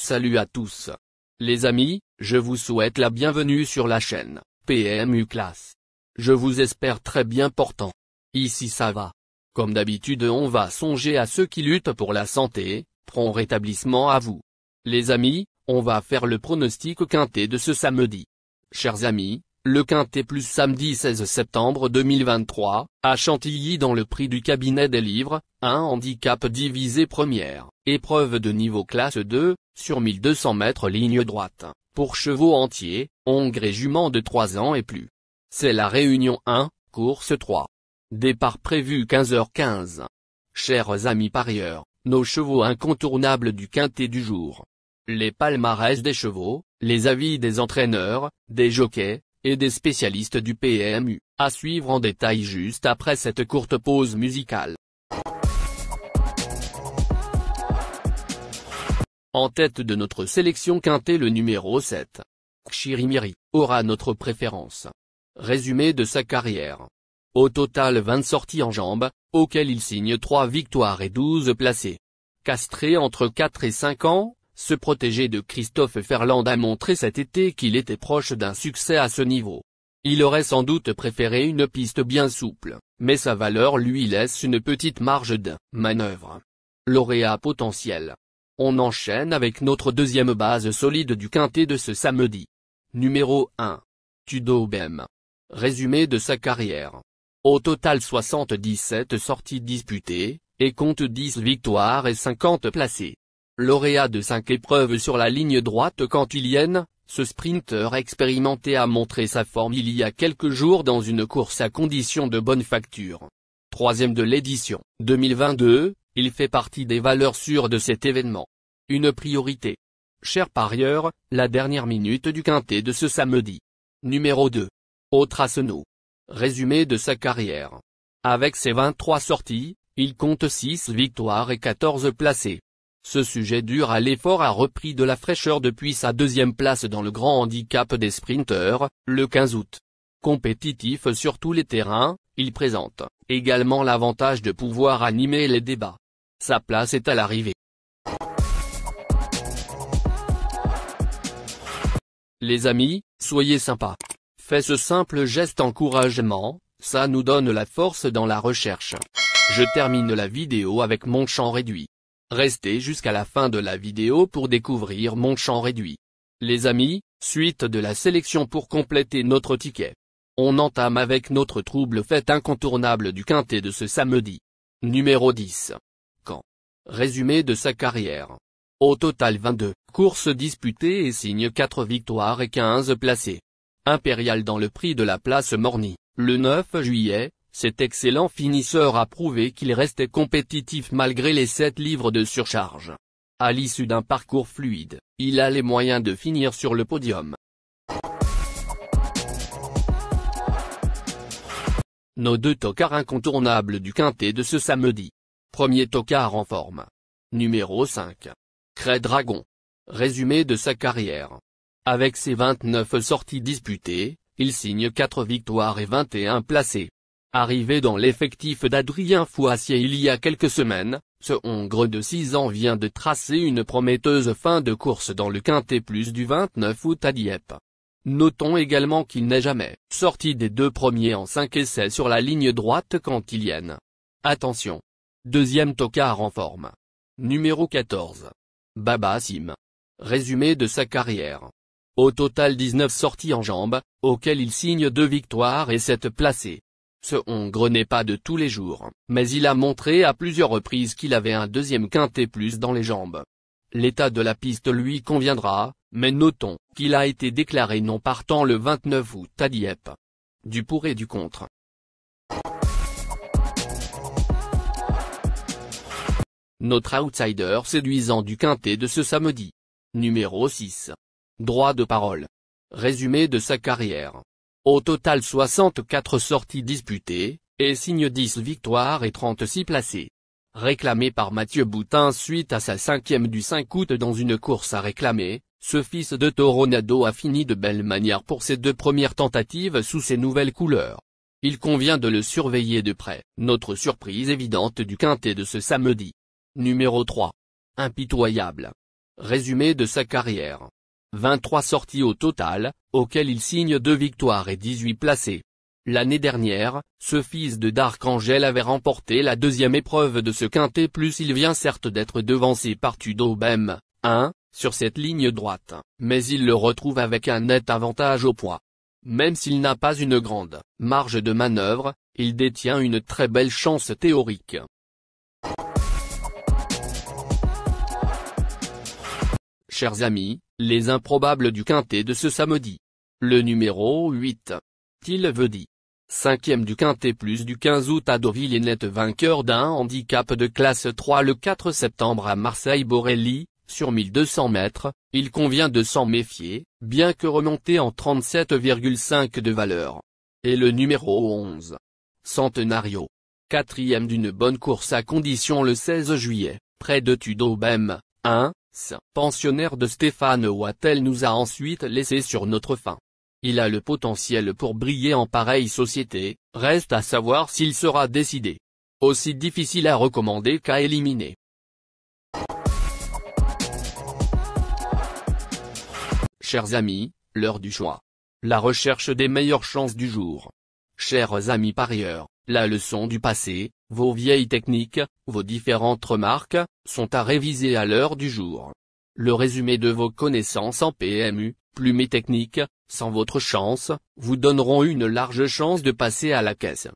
Salut à tous. Les amis, je vous souhaite la bienvenue sur la chaîne PMU Classe. Je vous espère très bien portant. Ici ça va. Comme d'habitude on va songer à ceux qui luttent pour la santé, prompt rétablissement à vous. Les amis, on va faire le pronostic quintet de ce samedi. Chers amis, le quintet plus samedi 16 septembre 2023, à Chantilly dans le prix du cabinet des livres, un handicap divisé première, épreuve de niveau classe 2, sur 1200 mètres ligne droite, pour chevaux entiers, hongres et juments de 3 ans et plus. C'est la réunion 1, course 3. Départ prévu 15h15. Chers amis parieurs, nos chevaux incontournables du quintet du jour. Les palmarès des chevaux, les avis des entraîneurs, des jockeys, et des spécialistes du PMU, à suivre en détail juste après cette courte pause musicale. En tête de notre sélection quintet le numéro 7. Chirimiri, aura notre préférence. Résumé de sa carrière. Au total 20 sorties en jambes, auxquelles il signe 3 victoires et 12 placés. Castré entre 4 et 5 ans, ce protégé de Christophe Ferland a montré cet été qu'il était proche d'un succès à ce niveau. Il aurait sans doute préféré une piste bien souple, mais sa valeur lui laisse une petite marge de manœuvre. Lauréat potentiel. On enchaîne avec notre deuxième base solide du quintet de ce samedi. Numéro 1. Tudo Bem. Résumé de sa carrière. Au total 77 sorties disputées, et compte 10 victoires et 50 placés. Lauréat de 5 épreuves sur la ligne droite cantilienne, ce sprinter expérimenté a montré sa forme il y a quelques jours dans une course à condition de bonne facture. Troisième de l'édition 2022, il fait partie des valeurs sûres de cet événement. Une priorité. Chers parieurs, la dernière minute du quintet de ce samedi. Numéro 2. Autraseno. Résumé de sa carrière. Avec ses 23 sorties, il compte 6 victoires et 14 placés. Ce sujet dur à l'effort a repris de la fraîcheur depuis sa deuxième place dans le grand handicap des sprinteurs, le 15 août. Compétitif sur tous les terrains, il présente également l'avantage de pouvoir animer les débats. Sa place est à l'arrivée. Les amis, soyez sympas. Faites ce simple geste encouragement, ça nous donne la force dans la recherche. Je termine la vidéo avec mon champ réduit. Restez jusqu'à la fin de la vidéo pour découvrir mon champ réduit. Les amis, suite de la sélection pour compléter notre ticket. On entame avec notre trouble fête incontournable du quintet de ce samedi. Numéro 10. Caen. Résumé de sa carrière. Au total 22 courses disputées et signe 4 victoires et 15 placés. Impérial dans le prix de la place Morny, le 9 juillet. Cet excellent finisseur a prouvé qu'il restait compétitif malgré les 7 livres de surcharge. À l'issue d'un parcours fluide, il a les moyens de finir sur le podium. Nos 2 tocards incontournables du quintet de ce samedi. Premier tocard en forme. Numéro 5. Cray Dragon. Résumé de sa carrière. Avec ses 29 sorties disputées, il signe 4 victoires et 21 placés. Arrivé dans l'effectif d'Adrien Fouassier il y a quelques semaines, ce Hongre de 6 ans vient de tracer une prometteuse fin de course dans le quintet plus du 29 août à Dieppe. Notons également qu'il n'est jamais sorti des 2 premiers en 5 essais sur la ligne droite cantilienne. Attention. Deuxième tocard en forme. Numéro 14. Baba Sim. Résumé de sa carrière. Au total 19 sorties en jambes, auxquelles il signe 2 victoires et 7 placés. Ce Hongre n'est pas de tous les jours, mais il a montré à plusieurs reprises qu'il avait un deuxième quintet plus dans les jambes. L'état de la piste lui conviendra, mais notons qu'il a été déclaré non partant le 29 août à Dieppe. Du pour et du contre. Notre outsider séduisant du quintet de ce samedi. Numéro 6. Droit de parole. Résumé de sa carrière. Au total 64 sorties disputées, et signe 10 victoires et 36 placés. Réclamé par Mathieu Boutin suite à sa 5e du 5 août dans une course à réclamer, ce fils de Toronado a fini de belle manière pour ses 2 premières tentatives sous ses nouvelles couleurs. Il convient de le surveiller de près, notre surprise évidente du quintet de ce samedi. Numéro 3. Impitoyable. Résumé de sa carrière. 23 sorties au total, auxquelles il signe 2 victoires et 18 placés. L'année dernière, ce fils de d'Arcangel avait remporté la deuxième épreuve de ce quintet plus il vient certes d'être devancé par Tudor-Bem, sur cette ligne droite, mais il le retrouve avec un net avantage au poids. Même s'il n'a pas une grande marge de manœuvre, il détient une très belle chance théorique. Chers amis, les improbables du quintet de ce samedi. Le numéro 8. Tilvedi. 5e du quintet plus du 15 août à Deauville et net vainqueur d'un handicap de classe 3 le 4 septembre à Marseille-Borelli, sur 1200 mètres, il convient de s'en méfier, bien que remonté en 37,5 de valeur. Et le numéro 11. Centenario. 4e d'une bonne course à condition le 16 juillet, près de Tudor-Bem, pensionnaire de Stéphane Wattel nous a ensuite laissé sur notre faim. Il a le potentiel pour briller en pareille société, reste à savoir s'il sera décidé. Aussi difficile à recommander qu'à éliminer. Chers amis, l'heure du choix. La recherche des meilleures chances du jour. Chers amis parieurs, la leçon du passé, vos vieilles techniques, vos différentes remarques, sont à réviser à l'heure du jour. Le résumé de vos connaissances en PMU, plumes et techniques, sans votre chance, vous donneront une large chance de passer à la caisse.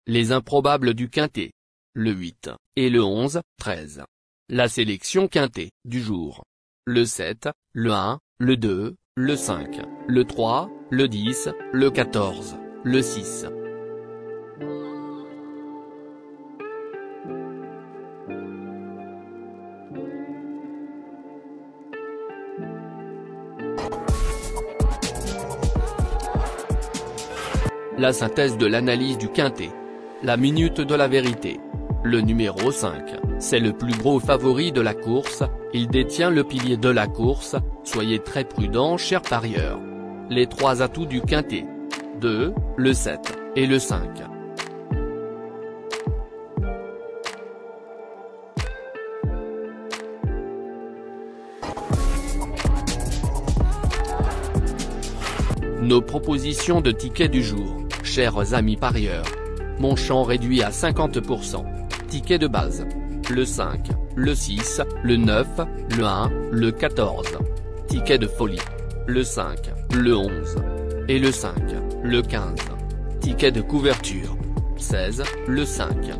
Les improbables du quintet. Le 8, et le 11, 13. La sélection quintet, du jour. Le 7, le 1, le 2, le 5, le 3, le 10, le 14, le 6. La synthèse de l'analyse du quintet. La minute de la vérité. Le numéro 5, c'est le plus gros favori de la course, il détient le pilier de la course, soyez très prudents chers parieurs. Les 3 atouts du quintet. 2, le 7, et le 5. Nos propositions de tickets du jour. Chers amis parieurs. Mon champ réduit à 50%. Ticket de base. Le 5, le 6, le 9, le 1, le 14. Ticket de folie. Le 5, le 11. Et le 5, le 15. Ticket de couverture. 16, le 5.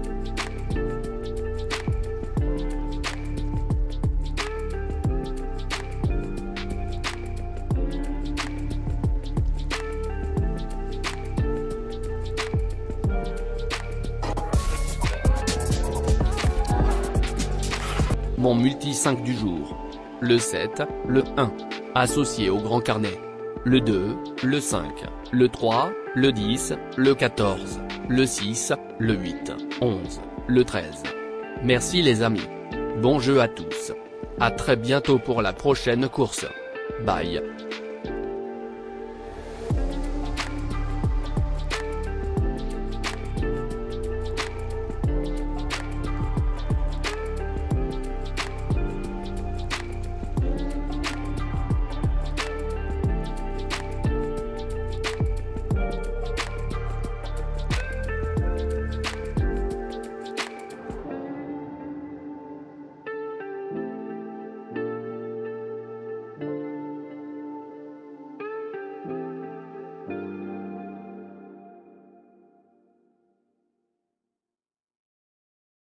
Mon multi 5 du jour. Le 7, le 1. Associé au grand carnet. Le 2, le 5, le 3, le 10, le 14, le 6, le 8, 11, le 13. Merci les amis. Bon jeu à tous. À très bientôt pour la prochaine course. Bye.